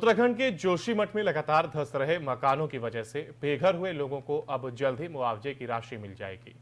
उत्तराखंड के जोशीमठ में लगातार धंस रहे मकानों की वजह से बेघर हुए लोगों को अब जल्द ही मुआवजे की राशि मिल जाएगी।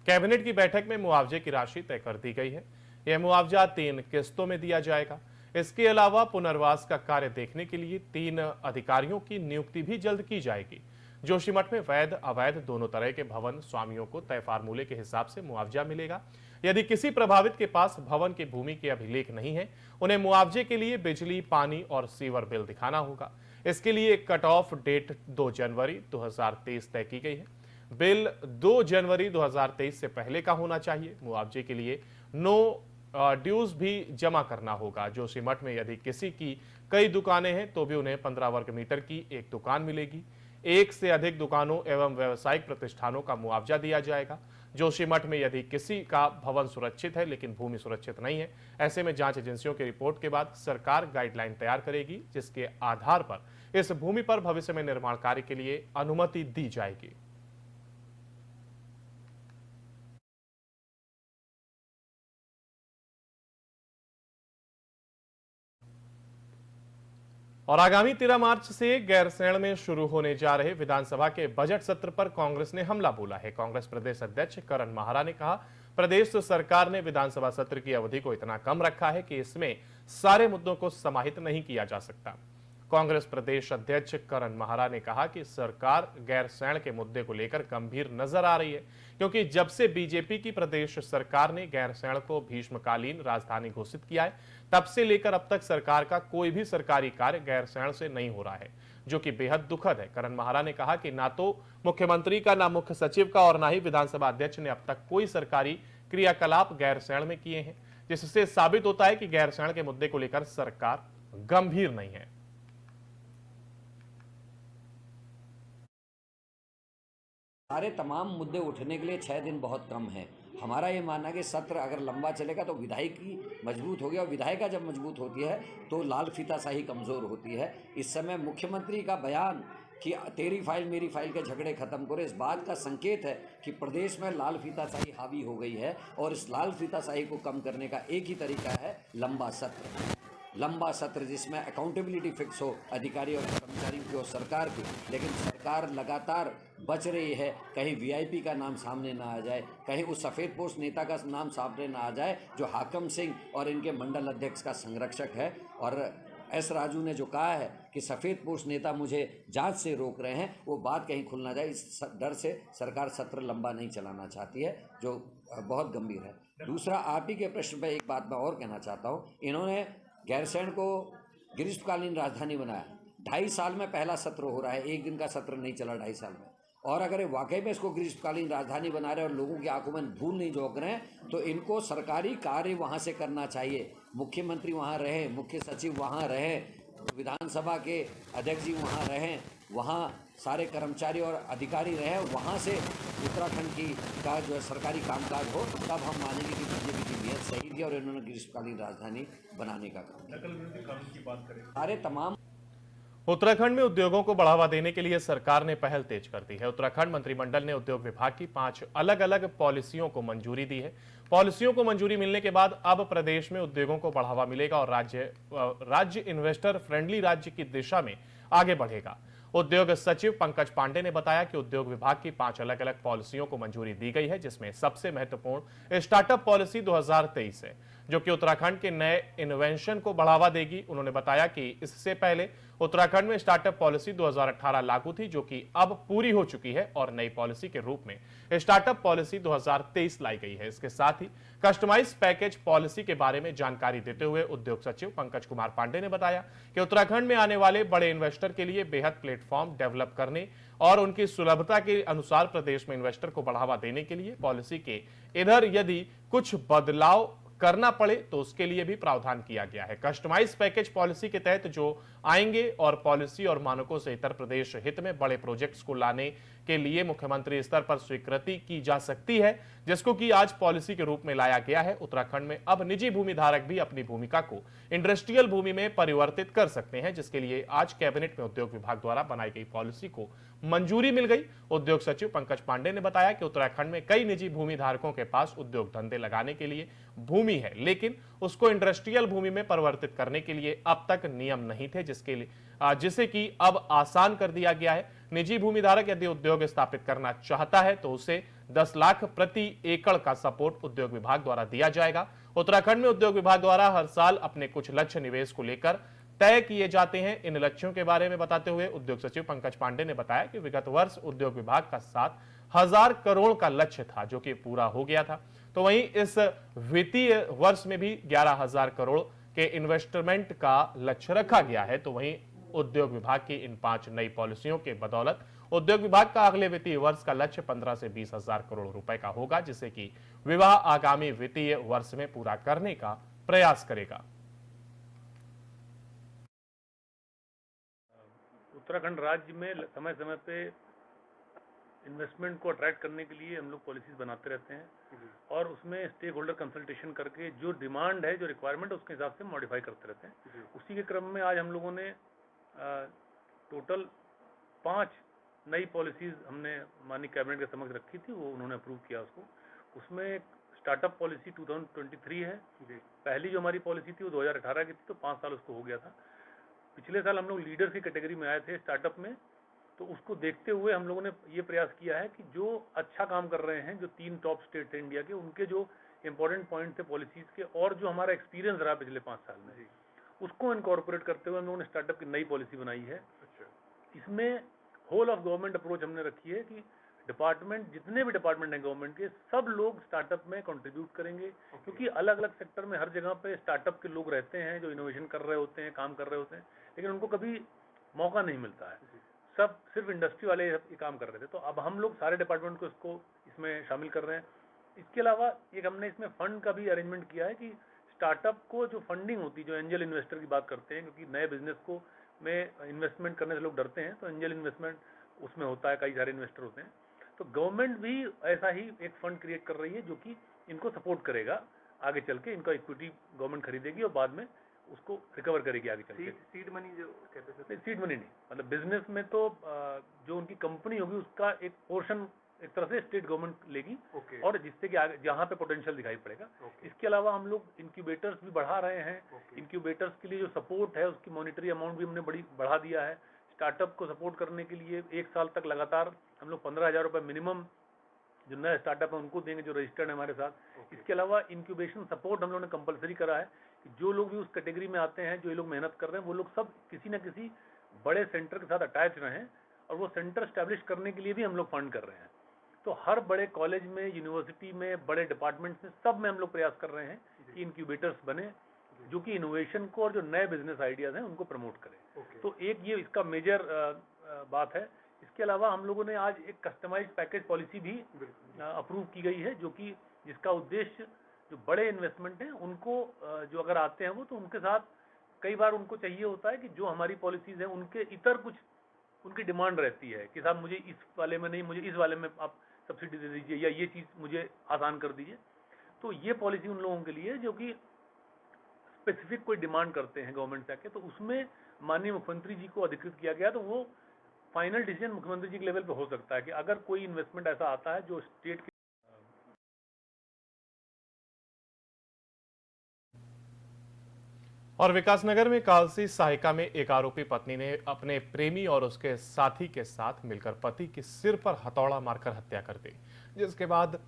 कैबिनेट की बैठक में मुआवजे की राशि तय कर दी गई है। यह मुआवजा 3 किस्तों में दिया जाएगा। इसके अलावा पुनर्वास का कार्य देखने के लिए 3 अधिकारियों की नियुक्ति भी जल्द की जाएगी। जोशीमठ में वैध अवैध दोनों तरह के भवन स्वामियों को तय फार्मूले के हिसाब से मुआवजा मिलेगा। यदि किसी प्रभावित के पास भवन की भूमि के अभिलेख नहीं है, उन्हें मुआवजे के लिए बिजली, पानी और सीवर बिल दिखाना होगा। इसके लिए एक कट ऑफ डेट 2 जनवरी 2023 तय की गई है। बिल 2 जनवरी 2023 से पहले का होना चाहिए। मुआवजे के लिए नो ड्यूज भी जमा करना होगा। जोशीमठ में यदि किसी की कई दुकानें हैं तो भी उन्हें 15 वर्ग मीटर की एक दुकान मिलेगी। एक से अधिक दुकानों एवं व्यावसायिक प्रतिष्ठानों का मुआवजा दिया जाएगा। जोशीमठ में यदि किसी का भवन सुरक्षित है लेकिन भूमि सुरक्षित नहीं है, ऐसे में जांच एजेंसियों की रिपोर्ट के बाद सरकार गाइडलाइन तैयार करेगी, जिसके आधार पर इस भूमि पर भविष्य में निर्माण कार्य के लिए अनुमति दी जाएगी। और आगामी 13 मार्च से गैरसैंण में शुरू होने जा रहे विधानसभा के बजट सत्र पर कांग्रेस ने हमला बोला है। कांग्रेस प्रदेश अध्यक्ष करण माहरा ने कहा, प्रदेश सरकार ने विधानसभा सत्र की अवधि को इतना कम रखा है कि इसमें सारे मुद्दों को समाहित नहीं किया जा सकता। कांग्रेस प्रदेश अध्यक्ष करण माहरा ने कहा कि सरकार गैरसैंण के मुद्दे को लेकर गंभीर नजर आ रही है, क्योंकि जब से बीजेपी की प्रदेश सरकार ने गैरसैंण को भीष्मकालीन राजधानी घोषित किया है, तब से लेकर अब तक सरकार का कोई भी सरकारी कार्य गैरसैंण से नहीं हो रहा है, जो कि बेहद दुखद है। करण माहरा ने कहा कि ना तो मुख्यमंत्री का, ना मुख्य सचिव का और ना ही विधानसभा अध्यक्ष ने अब तक कोई सरकारी क्रियाकलाप गैरसैंण में किए हैं, जिससे साबित होता है कि गैरसैंण के मुद्दे को लेकर सरकार गंभीर नहीं है। सारे तमाम मुद्दे उठने के लिए 6 दिन बहुत कम है। हमारा ये मानना है कि सत्र अगर लंबा चलेगा तो विधायिकी मजबूत होगी, और विधायिका जब मजबूत होती है तो लाल फीताशाही कमज़ोर होती है। इस समय मुख्यमंत्री का बयान कि तेरी फाइल मेरी फाइल के झगड़े खत्म करो, इस बात का संकेत है कि प्रदेश में लाल फीताशाही हावी हो गई है, और इस लाल फीताशाही को कम करने का एक ही तरीका है लंबा सत्र जिसमें अकाउंटेबिलिटी फिक्स हो अधिकारी और कर्मचारियों की और सरकार की। लेकिन सरकार लगातार बच रही है, कहीं वीआईपी का नाम सामने ना आ जाए, कहीं उस सफ़ेद पोस्ट नेता का नाम सामने ना आ जाए जो हाकम सिंह और इनके मंडल अध्यक्ष का संरक्षक है। और एस राजू ने जो कहा है कि सफ़ेद पोस्ट नेता मुझे जांच से रोक रहे हैं, वो बात कहीं खुल ना जाए, इस डर से सरकार सत्र लंबा नहीं चलाना चाहती है, जो बहुत गंभीर है। दूसरा, आप ही के प्रश्न पर एक बात मैं और कहना चाहता हूँ। इन्होंने गैरसैंण को ग्रीष्मकालीन राजधानी बनाया, 2.5 साल में पहला सत्र हो रहा है, एक दिन का सत्र नहीं चला 2.5 साल में। और अगर वाकई में इसको ग्रीष्मकालीन राजधानी बना रहे और लोगों की आंखों में धूल नहीं झोंक रहे हैं, तो इनको सरकारी कार्य वहाँ से करना चाहिए। मुख्यमंत्री वहाँ रहे, मुख्य सचिव वहाँ रहे, विधानसभा के अध्यक्ष जी वहाँ रहें, वहाँ सारे कर्मचारी और अधिकारी रहे, वहाँ से उत्तराखंड का जो है सरकारी कामकाज हो, तब हम मानेंगे कि बीजेपी की नीयत सही थी और इन्होंने ग्रीष्मकालीन राजधानी बनाने का काम। नकल विरोधी कानून की बात करें, सारे तमाम उत्तराखंड में उद्योगों को बढ़ावा देने के लिए सरकार ने पहल तेज कर दी है। उत्तराखंड मंत्रिमंडल ने उद्योग विभाग की 5 अलग अलग पॉलिसियों को मंजूरी दी है। पॉलिसियों को मंजूरी मिलने के बाद अब प्रदेश में उद्योगों को बढ़ावा मिलेगा और राज्य इन्वेस्टर फ्रेंडली राज्य की दिशा में आगे बढ़ेगा। उद्योग सचिव पंकज पांडे ने बताया कि उद्योग विभाग की 5 अलग अलग पॉलिसियों को मंजूरी दी गई है, जिसमें सबसे महत्वपूर्ण स्टार्टअप पॉलिसी 2023 है, जो कि उत्तराखंड के नए इन्वेंशन को बढ़ावा देगी। उन्होंने बताया कि इससे पहले उत्तराखंड में स्टार्टअप पॉलिसी 2018 लागू थी, जो कि अब पूरी हो चुकी है, और नई पॉलिसी के रूप में स्टार्टअप पॉलिसी 2023 लाई गई है। इसके साथ ही कस्टमाइज पैकेज पॉलिसी के बारे में जानकारी देते हुए उद्योग सचिव पंकज कुमार पांडे ने बताया कि उत्तराखंड में आने वाले बड़े इन्वेस्टर के लिए बेहद प्लेटफॉर्म डेवलप करने और उनकी सुलभता के अनुसार प्रदेश में इन्वेस्टर को बढ़ावा देने के लिए पॉलिसी के इधर यदि कुछ बदलाव करना पड़े तो उसके लिए भी प्रावधान किया गया है। कस्टमाइज पैकेज पॉलिसी के तहत जो आएंगे और पॉलिसी और मानकों से इतर प्रदेश हित में बड़े प्रोजेक्ट्स को लाने के लिए मुख्यमंत्री स्तर पर स्वीकृति की जा सकती है, जिसको कि आज पॉलिसी के रूप में लाया गया है। उत्तराखंड में अब निजी भूमि धारक भी अपनी भूमिका को इंडस्ट्रियल भूमि में परिवर्तित कर सकते हैं, जिसके लिए आज कैबिनेट में उद्योग विभाग द्वारा बनाई गई पॉलिसी को मंजूरी मिल गई। उद्योग सचिव पंकज पांडे ने बताया कि उत्तराखंड में कई निजी भूमि धारकों के पास उद्योग धंधे लगाने के लिए भूमि है, लेकिन उसको इंडस्ट्रियल भूमि में परिवर्तित करने के लिए अब तक नियम नहीं थे, जिसे कि अब आसान कर दिया गया है। निजी भूमिधारक यदि उद्योग स्थापित करना चाहता है तो उसे 10 लाख प्रति एकड़ का सपोर्ट उद्योग विभाग द्वारा दिया जाएगा। उत्तराखंड में उद्योग विभाग द्वारा हर साल अपने कुछ लक्ष्य निवेश को लेकर तय किए जाते हैं। इन लक्ष्यों के बारे में बताते हुए उद्योग सचिव पंकज पांडे ने बताया कि विगत वर्ष उद्योग विभाग का 7,000 करोड़ का लक्ष्य था, जो कि पूरा हो गया था। तो वहीं इस वित्तीय वर्ष में भी 11,000 करोड़ के इन्वेस्टमेंट का लक्ष्य रखा गया है। तो वहीं उद्योग विभाग की इन 5 नई पॉलिसियों के बदौलत उद्योग विभाग का अगले वित्तीय वर्ष का लक्ष्य 15 से 20,000 करोड़ रुपए का होगा, जिसे कि विभाग आगामी वित्तीय वर्ष में पूरा करने का प्रयास करेगा। उत्तराखंड राज्य में समय समय पे इन्वेस्टमेंट को अट्रैक्ट करने के लिए हम लोग पॉलिसीज बनाते रहते हैं और उसमें स्टेक होल्डर कंसल्टेशन करके जो डिमांड है, जो रिक्वायरमेंट है, उसके हिसाब से मॉडिफाई करते रहते हैं। उसी के क्रम में आज हम लोगों ने टोटल 5 नई पॉलिसीज हमने माननीय कैबिनेट के समक्ष रखी थी, वो उन्होंने अप्रूव किया उसको। उसमें स्टार्टअप पॉलिसी 2023 है। पहली जो हमारी पॉलिसी थी वो 2018 की थी, तो 5 साल उसको हो गया था। पिछले साल हम लोग लीडर की कैटेगरी में आए थे स्टार्टअप में, तो उसको देखते हुए हम लोगों ने ये प्रयास किया है कि जो अच्छा काम कर रहे हैं, जो 3 टॉप स्टेट थे इंडिया के, उनके जो इंपॉर्टेंट पॉइंट थे पॉलिसीज के और जो हमारा एक्सपीरियंस रहा पिछले 5 साल में, उसको इनकॉर्पोरेट करते हुए हम लोगों ने स्टार्टअप की नई पॉलिसी बनाई है। इसमें होल ऑफ गवर्नमेंट अप्रोच हमने रखी है कि डिपार्टमेंट, जितने भी डिपार्टमेंट हैं गवर्नमेंट के, सब लोग स्टार्टअप में कंट्रीब्यूट करेंगे, क्योंकि अलग अलग सेक्टर में हर जगह पे स्टार्टअप के लोग रहते हैं जो इनोवेशन कर रहे होते हैं, काम कर रहे होते हैं, लेकिन उनको कभी मौका नहीं मिलता है। सब सिर्फ इंडस्ट्री वाले ये काम कर रहे थे, तो अब हम लोग सारे डिपार्टमेंट को इसमें शामिल कर रहे हैं। इसके अलावा एक हमने इसमें फंड का भी अरेंजमेंट किया है कि स्टार्टअप को जो फंडिंग होती है, जो एंजल इन्वेस्टर की बात करते हैं, क्योंकि नए बिजनेस को में इन्वेस्टमेंट करने से लोग डरते हैं, तो एंजल इन्वेस्टमेंट उसमें होता है, कई सारे इन्वेस्टर होते हैं। तो गवर्नमेंट भी ऐसा ही एक फंड क्रिएट कर रही है जो कि इनको सपोर्ट करेगा आगे चल के। इनका इक्विटी गवर्नमेंट खरीदेगी और बाद में उसको रिकवर करेगी आगे चल के। सीड मनी जो कहते हैं, सीड मनी नहीं, मतलब बिजनेस में तो जो उनकी कंपनी होगी उसका एक पोर्शन एक तरह से स्टेट गवर्नमेंट लेगी, और जिससे कि आगे जहाँ पे पोटेंशियल दिखाई पड़ेगा। इसके अलावा हम लोग इंक्यूबेटर्स भी बढ़ा रहे हैं। इंक्यूबेटर्स के लिए जो सपोर्ट है उसकी मॉनिटरी अमाउंट भी हमने बढ़ा दिया है। स्टार्टअप को सपोर्ट करने के लिए 1 साल तक लगातार हम लोग 15,000 रुपये मिनिमम जो नए स्टार्टअप है उनको देंगे, जो रजिस्टर्ड है हमारे साथ। इसके अलावा इंक्यूबेशन सपोर्ट हम लोगों ने कंपलसरी करा है कि जो लोग भी उस कैटेगरी में आते हैं, जो लोग मेहनत कर रहे हैं, वो लोग सब किसी न किसी बड़े सेंटर के साथ अटैच रहें, और वो सेंटर स्टैब्लिश करने के लिए भी हम लोग फंड कर रहे हैं। तो हर बड़े कॉलेज में, यूनिवर्सिटी में, बड़े डिपार्टमेंट्स में, सब में हम लोग प्रयास कर रहे हैं कि इंक्यूबेटर्स बने जो कि इनोवेशन को और जो नए बिजनेस आइडियाज हैं उनको प्रमोट करें। तो एक ये इसका मेजर बात है। इसके अलावा हम लोगों ने आज एक कस्टमाइज्ड पैकेज पॉलिसी भी अप्रूव की गई है, जो कि जिसका उद्देश्य जो बड़े इन्वेस्टमेंट हैं उनको जो अगर आते हैं वो, तो उनके साथ कई बार उनको चाहिए होता है कि जो हमारी पॉलिसीज हैं उनके इतर कुछ उनकी डिमांड रहती है कि साहब मुझे इस वाले में नहीं, मुझे इस वाले में आप सब्सिडी दे दीजिए, या ये चीज़ मुझे आसान कर दीजिए। तो ये पॉलिसी उन लोगों के लिए जो कि स्पेसिफिक कोई डिमांड करते हैं गवर्नमेंट से आके, तो उसमें माननीय मुख्यमंत्री जी को अधिकृत किया गया। तो वो फाइनल डिसीजन मुख्यमंत्री जी के लेवल पे हो सकता है कि अगर कोई इन्वेस्टमेंट ऐसा आता है जो स्टेट के। और विकासनगर में कालसी सहायका में एक आरोपी पत्नी ने अपने प्रेमी और उसके साथी के साथ मिलकर पति के सिर पर हथौड़ा मारकर हत्या कर दी, जिसके बाद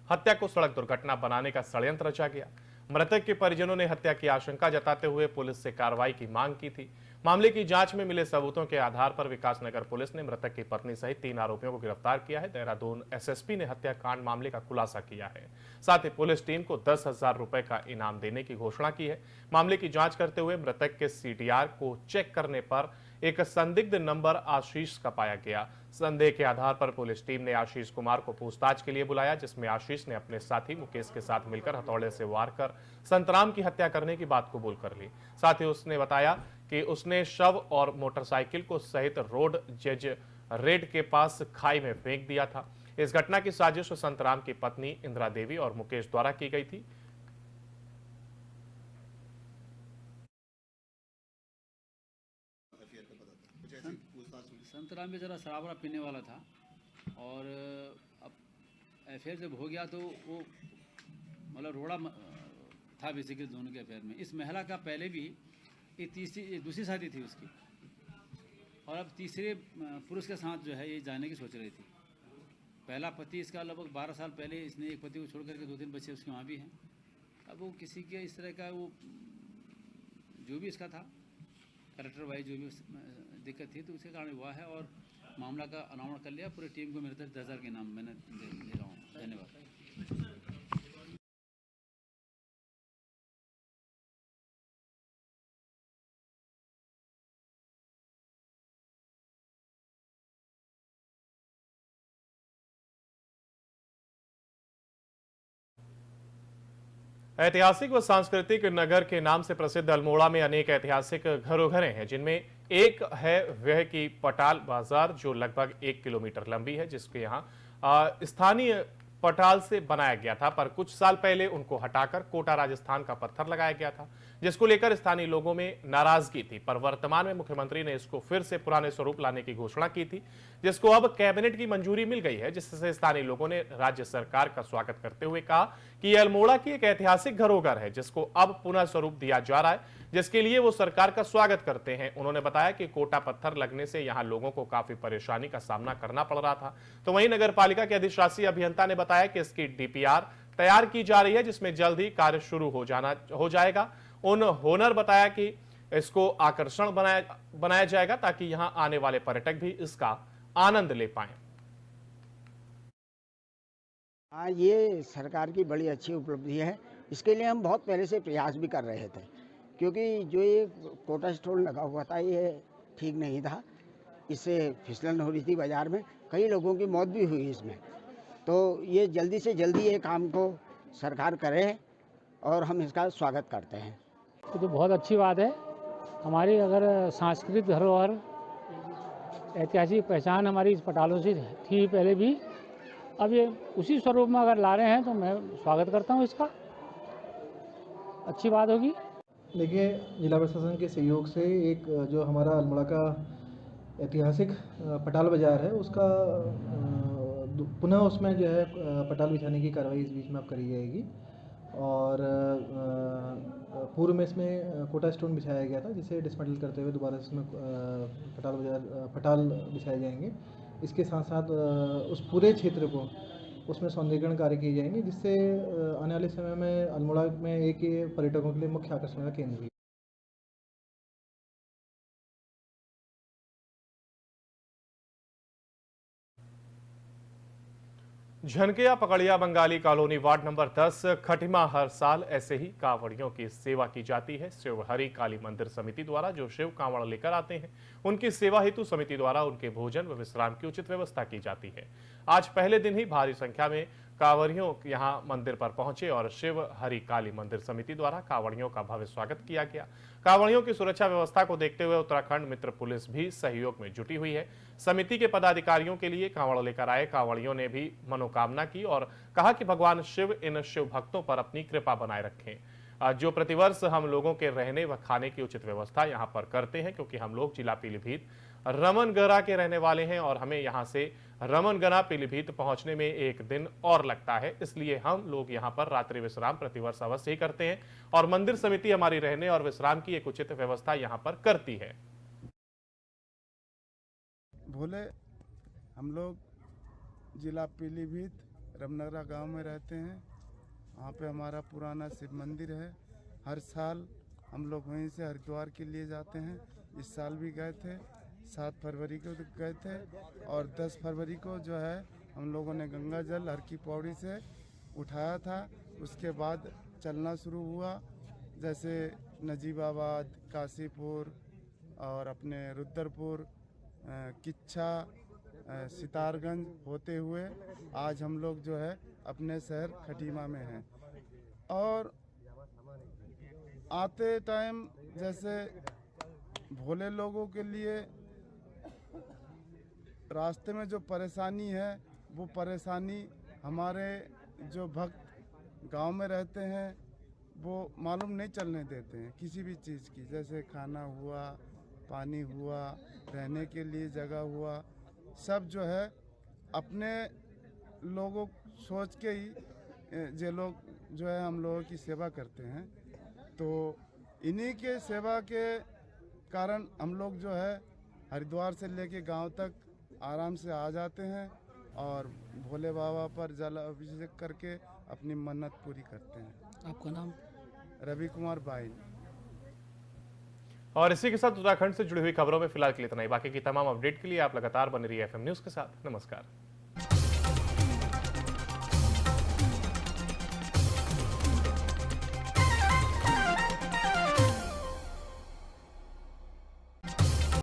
हत्या को सड़क दुर्घटना बनाने का षड्यंत्र रचा गया। मृतक के परिजनों ने हत्या की आशंका जताते हुए पुलिस से कार्रवाई की मांग की थी। मामले की जांच में मिले सबूतों के आधार पर विकासनगर पुलिस ने मृतक की पत्नी सहित 3 आरोपियों को गिरफ्तार किया है। देहरादून एसएसपी ने हत्याकांड मामले का खुलासा किया है। साथ ही पुलिस टीम को 10,000 रुपए का इनाम देने की घोषणा की है। मामले की जांच करते हुए मृतक के सीडीआर को चेक करने पर एक संदिग्ध नंबर आशीष का पाया गया। संदेह के आधार पर पुलिस टीम ने आशीष कुमार को पूछताछ के लिए बुलाया, जिसमें आशीष ने अपने साथी मुकेश के साथ मिलकर हथौड़े से वार कर संतराम की हत्या करने की बात कबूल कर ली। साथ ही उसने बताया कि उसने शव और मोटरसाइकिल को सहित रोड जज रेड के पास खाई में फेंक दिया था। इस घटना की साजिश संतराम की पत्नी इंदिरा देवी और मुकेश द्वारा की गई थी। संतराम में ज़रा शराब पीने वाला था, और अब अफेयर जब हो गया तो वो मतलब रोड़ा था बेसिकली दोनों के अफेयर में। इस महिला का पहले भी ये दूसरी शादी थी उसकी, और अब तीसरे पुरुष के साथ जो है ये जाने की सोच रही थी। पहला पति इसका लगभग 12 साल पहले इसने एक पति को छोड़ करके 2-3 बच्चे उसके वहाँ भी हैं। अब वो किसी के इस तरह का वो जो भी इसका था कैरेक्टर वाइज जो भी दिक्कत थी तो उसके कारण हुआ है, और मामला का अनावरण कर लिया। पूरी टीम को मेरे तरफ 10,000 के नाम मैंने दे रहा हूँ। धन्यवाद। ऐतिहासिक व सांस्कृतिक नगर के नाम से प्रसिद्ध अल्मोड़ा में अनेक ऐतिहासिक घरोघरें हैं, जिनमें एक है वह की पटाल बाजार, जो लगभग 1 किलोमीटर लंबी है, जिसके यहाँ स्थानीय पटाल से बनाया गया था, पर कुछ साल पहले उनको हटाकर कोटा राजस्थान का पत्थर लगाया गया था, जिसको लेकर स्थानीय लोगों में नाराजगी थी। पर वर्तमान में मुख्यमंत्री ने इसको फिर से पुराने स्वरूप लाने की घोषणा की थी, जिसको अब कैबिनेट की मंजूरी मिल गई है, जिससे स्थानीय लोगों ने राज्य सरकार का स्वागत करते हुए कहा कि यह अल्मोड़ा की एक ऐतिहासिक धरोहर है, जिसको अब पुनः स्वरूप दिया जा रहा है, जिसके लिए वो सरकार का स्वागत करते हैं। उन्होंने बताया कि कोटा पत्थर लगने से यहां लोगों को काफी परेशानी का सामना करना पड़ रहा था। तो वहीं नगर पालिका के अधिशासी अभियंता ने बताया कि इसकी डीपीआर तैयार की जा रही है, जिसमें जल्द ही कार्य शुरू हो जाएगा। उन्होंने बताया कि इसको आकर्षण बनाया जाएगा ताकि यहां आने वाले पर्यटक भी इसका आनंद ले पाए। हाँ, ये सरकार की बड़ी अच्छी उपलब्धि है। इसके लिए हम बहुत पहले से प्रयास भी कर रहे थे, क्योंकि जो ये कोटा स्टोर लगा हुआ था ये ठीक नहीं था। इससे फिसलन हो रही थी बाज़ार में, कई लोगों की मौत भी हुई इसमें। तो ये जल्दी से जल्दी ये काम को सरकार करे और हम इसका स्वागत करते हैं। ये तो बहुत अच्छी बात है। हमारी अगर सांस्कृतिक धरोहर, ऐतिहासिक पहचान हमारी इस पटालों से थी पहले भी, अब ये उसी स्वरूप में अगर ला रहे हैं तो मैं स्वागत करता हूँ इसका। अच्छी बात होगी। देखिए, जिला प्रशासन के सहयोग से एक जो हमारा अल्मोड़ा का ऐतिहासिक पटाल बाज़ार है उसका पुनः उसमें जो है पटाल बिछाने की कार्रवाई इस बीच में अब करी जाएगी। और पूर्व में इसमें कोटा स्टोन बिछाया गया था, जिसे डिसमेंटल करते हुए दोबारा इसमें पटाल बिछाए जाएंगे। इसके साथ साथ उस पूरे क्षेत्र को उसमें सौंदर्यीकरण कार्य किए जाएंगे, जिससे आने वाले समय में अल्मोड़ा में एक ये पर्यटकों के लिए मुख्य आकर्षण का केंद्र भी। Jhankiya Pakadiya Bengali colony ward number 10 Khatima हर साल ऐसे ही कांवड़ियों की सेवा की जाती है। शिव हरि काली मंदिर समिति द्वारा जो शिव कांवड़ लेकर आते हैं उनकी सेवा हेतु समिति द्वारा उनके भोजन व विश्राम की उचित व्यवस्था की जाती है। आज पहले दिन ही भारी संख्या में कांवड़ियों यहां मंदिर पर पहुंचे और शिव हरि काली मंदिर समिति द्वारा कांवड़ियों का भव्य स्वागत किया गया। कांवड़ियों की सुरक्षा व्यवस्था को देखते हुए उत्तराखंड मित्र पुलिस भी सहयोग में जुटी हुई है। समिति के पदाधिकारियों के लिए कांवड़ लेकर आए कांवड़ियों ने भी मनोकामना की और कहा कि भगवान शिव इन शिव भक्तों पर अपनी कृपा बनाए रखें। जो प्रतिवर्ष हम लोगों के रहने व खाने की उचित व्यवस्था यहाँ पर करते हैं, क्योंकि हम लोग जिला पीलीभीत रमनगरा के रहने वाले हैं और हमें यहाँ से रमनगरा पीलीभीत पहुंचने में एक दिन और लगता है, इसलिए हम लोग यहाँ पर रात्रि विश्राम प्रतिवर्ष अवश्य ही करते हैं और मंदिर समिति हमारी रहने और विश्राम की एक उचित व्यवस्था यहाँ पर करती है। भोले, हम लोग जिला पीलीभीत रमनगरा गांव में रहते हैं। वहाँ पे हमारा पुराना शिव मंदिर है। हर साल हम लोग वहीं से हरिद्वार के लिए जाते हैं। इस साल भी गए थे, 7 फरवरी को गए थे और 10 फरवरी को जो है हम लोगों ने गंगा जल हर की पौड़ी से उठाया था। उसके बाद चलना शुरू हुआ, जैसे नजीबाबाद, काशीपुर और अपने रुद्रपुर, किच्छा, सितारगंज होते हुए आज हम लोग जो है अपने शहर खटीमा में हैं। और आते टाइम जैसे भोले लोगों के लिए रास्ते में जो परेशानी है वो परेशानी हमारे जो भक्त गांव में रहते हैं वो मालूम नहीं चलने देते हैं किसी भी चीज़ की, जैसे खाना हुआ, पानी हुआ, रहने के लिए जगह हुआ, सब जो है अपने लोगों सोच के ही जे लोग जो है हम लोगों की सेवा करते हैं। तो इन्हीं के सेवा के कारण हम लोग जो है हरिद्वार से लेके गांव तक आराम से आ जाते हैं और भोले बाबा पर जल अभिषेक करके अपनी मन्नत पूरी करते हैं। आपका नाम? रवि कुमार बाइन। और इसी के साथ उत्तराखंड से जुड़ी हुई खबरों में फिलहाल के लिए इतना ही। बाकी की तमाम अपडेट के लिए आप लगातार बने रहिए FM न्यूज़ के साथ। नमस्कार।